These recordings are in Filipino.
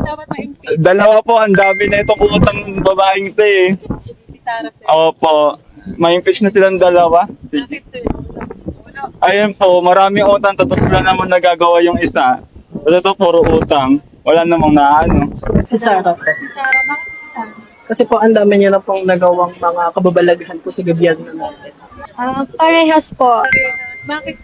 dapat ma-impeach. Dalawa po, ang dami na itong utang ng babaeng ito eh. Sara, sir. Opo, ma-impeach na silang dalawa. Bakit, sir? Ayun po, maraming utang tapos wala namang nagagawa yung isa. Tapos ito, puro utang. Wala namang naano. Si Sarah po. Si Sara, bakit si Sara? Kasi po ang dami niya na pong nagawang mga kababalaghan po sa gobyerno natin. Parehas po. Bakit?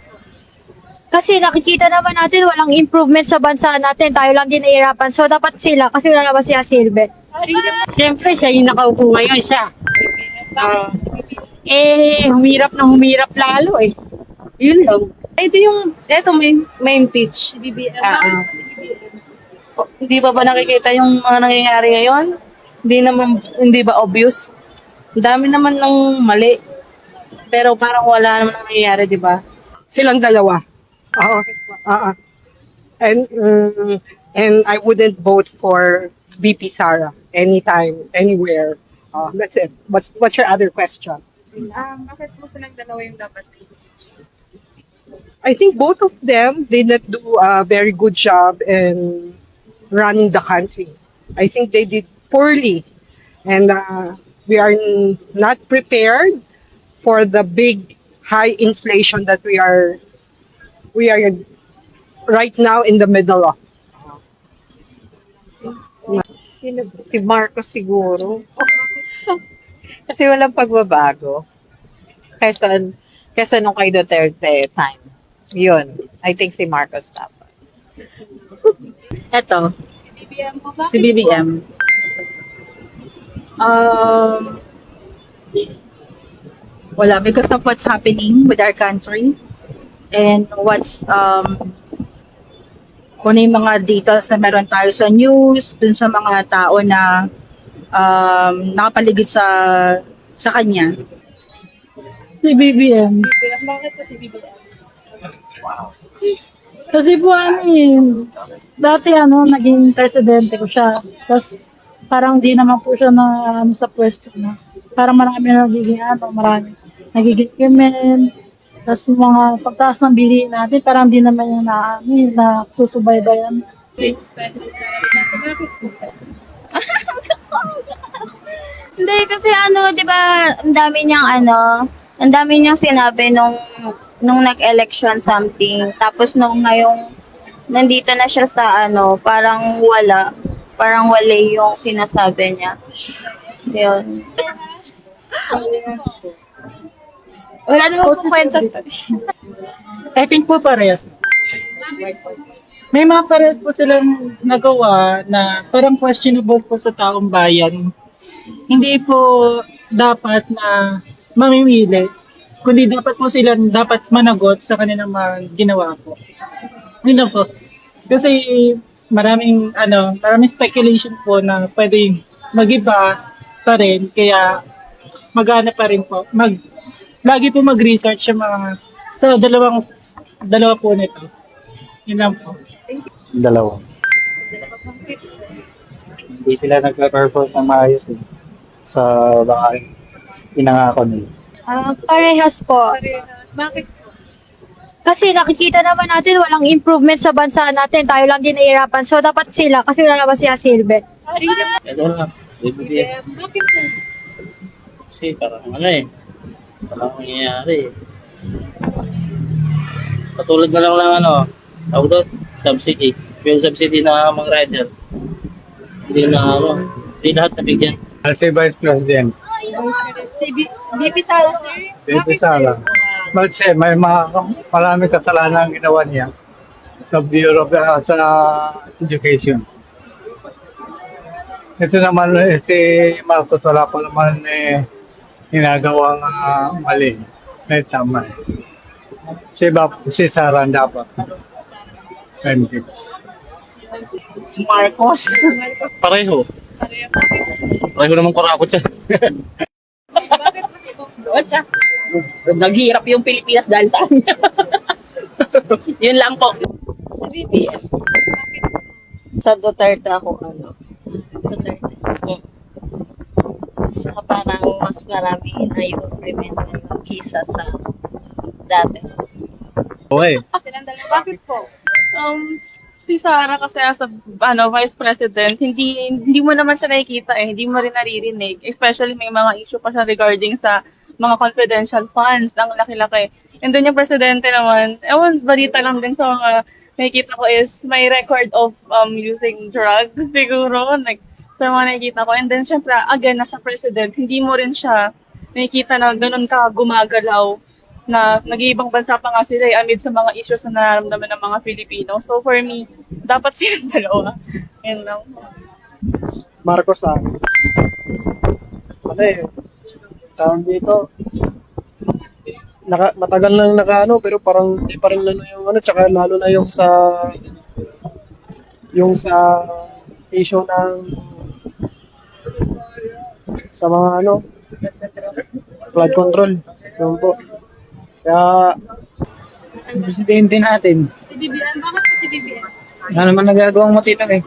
Kasi nakikita naman natin walang improvement sa bansa natin. Tayo lang din nahihirapan. So, dapat sila kasi wala naman siya silbi. Siyempre, siya yung nakaupo ngayon siya. Humirap na humirap lalo eh. Yun lang. Ito may impeach. BBM. Ah, Si BBM. Hindi ba nakikita yung mga nangyayari ngayon? Hindi ba obvious? Ang dami naman ng mali. Pero parang wala naman nangyayari, di ba? Silang dalawa. Oo. Oo. And I wouldn't vote for VP Sara anytime, anywhere. That's it. What's your other question? Bakit po silang dalawa yung dapat i-impeach? I think both of them did not do a very good job in running the country. I think they did poorly, and we are not prepared for the big high inflation that we are right now in the middle of. Si Marcos siguro. Kasi walang pagbabago. Kesa nung kay Duterte time. Yun. I think si Marcos dapat. Eto, Si BBM po, bakit si BBM. Wala, because of what's happening with our country and what's kung ano yung mga details na meron tayo sa news, dun sa mga tao na nakapaligid sa kanya. Si BBM. BBM? Bakit po si BBM? Kasi po dati naging presidente ko siya. Tapos parang di naman po siya na sa pwesto na. Parang marami na marami nagiging krimen. Tapos yung mga pagtaas ng bilihin natin, parang di naman yung na susubaybayan. Bakit po? Hindi, kasi di ba, ang dami niyang sinabi nung nag-election something. Tapos nung ngayong nandito na siya sa parang wala yung sinasabi niya. Yun. Wala naman po kwento. I think po parehas. May mga parehas po silang nagawa na parang questionable po sa taong bayan. Hindi po dapat na mamimili, kundi dapat po silang dapat managot sa kanilang mga ginawa po. Yun lang po. Kasi maraming speculation po na pwedeng mag-iba pa rin, kaya magana pa rin po. Lagi po mag-research sa dalawa po nito. Yun lang po. Dalawa. Hindi sila nagpa-perform ng maayos sa baka pinangako nila. Parehas po. Bakit po? Kasi nakikita naman natin walang improvement sa bansa natin. Tayo lang din nahihirapan. So, dapat sila kasi wala naman siya silbi. Ito lang. BBM. Bakit, sir? Kasi parang walang nangyayari. Patulad na lang tawag doon, subsidy. Yung subsidy na mga rider. Hindi lahat nabigyan. Si Vice President. Si VP Sara, sir. Dito Sara. Kasi may maraming kasalanan ang ginawa niya sa Bureau of sa Education. Ito naman si Marcos wala pa naman ginagawang mali. May tama. Si Sara dapat. Si Marcos. Pareho. Pareho naman kurakot siya. Bakit po si Bongbong? Naghihirap yung Pilipinas dahil sa kanya. Yun lang po. Si BBM. Bakit? Sa Duterte ako, Duterte. Saka parang mas marami na yung implement ng visa sa dati. Okay. Silang dalawa. Bakit po? Si Si Sarah kasi as a vice president, hindi mo naman siya nakikita eh, hindi mo rin naririnig. Especially may mga issue pa siya regarding sa mga confidential funds, ang laki-laki. And then yung presidente naman, balita lang din sa mga nakikita ko is may record of using drugs siguro, like sa mga nakikita ko. And then syempre, again, nasa president, hindi mo rin siya nakikita na ganun ka gumagalaw na nag-iibang bansa pa nga sila amid sa mga issues na nararamdaman ng mga Filipino. So for me, dapat silang dalawa. Yun lang. Marcos lang. Ano eh, tawag dito, matagal nang pero parang hindi pa rin yung tsaka lalo na yung sa issue ng sa mga flood control. Yun po. Kaya, presidente natin, Si BBM, bakit po si BBM? wala naman nagagawang matino eh.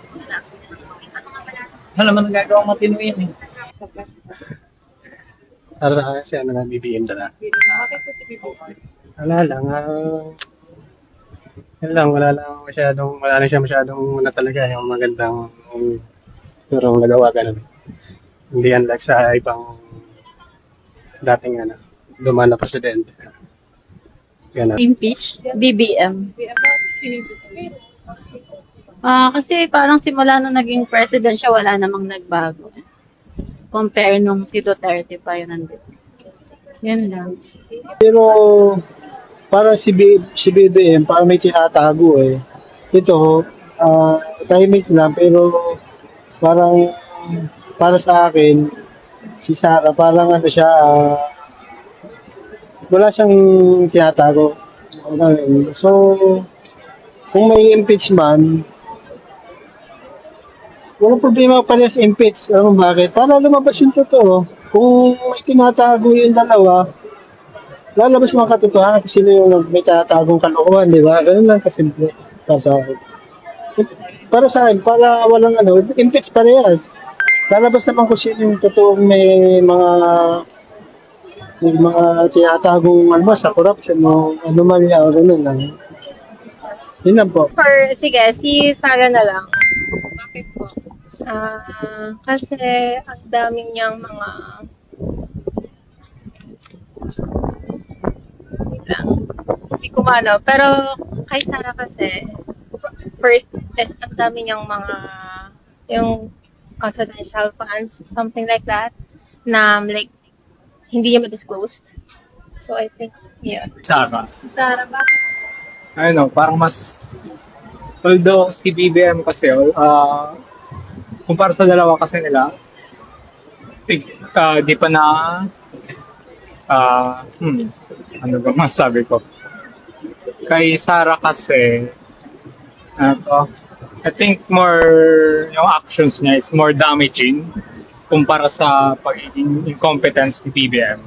Wala naman nagagawang matino yun eh. Para sa akin siya, BBM talaga. Bakit po si BBM? Wala lang, wala na siya masyadong talaga yung magandang turong nagawa ganun. Hindi yan like sa ibang dating dumaan na presidente. Ganun. Impeach? BBM. Bakit si BBM? Kasi parang simula nung naging president siya, wala namang nagbago. Compare nung si Duterte pa yun nandito. Yan lang. Pero para si BBM, parang may tinatago eh. Ito, tahimik lang pero parang para sa akin, si Sara parang siya, wala siyang tinatago. So, kung may impeachment, walang problema pa rin sa impeach. Bakit? Para lumabas yung totoo. Kung may tinatago yung dalawa, lalabas mga katotohanan kung sino yung may tinatagong kalokohan, di ba? Ganun lang kasimple para sa akin. Para sa akin, para walang impeach parehas. Lalabas naman kung sino yung totoong may mga tinatagong sa corruption o anomalya o ganun lang. Yun lang po. Sige, si Sarah na lang. Bakit po? Kasi ang daming niyang mga hindi ko maano. Pero kay Sarah kasi, first test, ang dami niyang mga yung confidential funds, something like that, na like, hindi niya ma-disclose. So I think, yeah. Saka. Si Sarah, bakit? Parang mas, although si BBM kasi, kumpara sa dalawa kasi nila, di pa na, ano ba masabi ko? Kay Sara kasi, I think yung actions niya is more damaging kumpara sa pagiging incompetence ni BBM.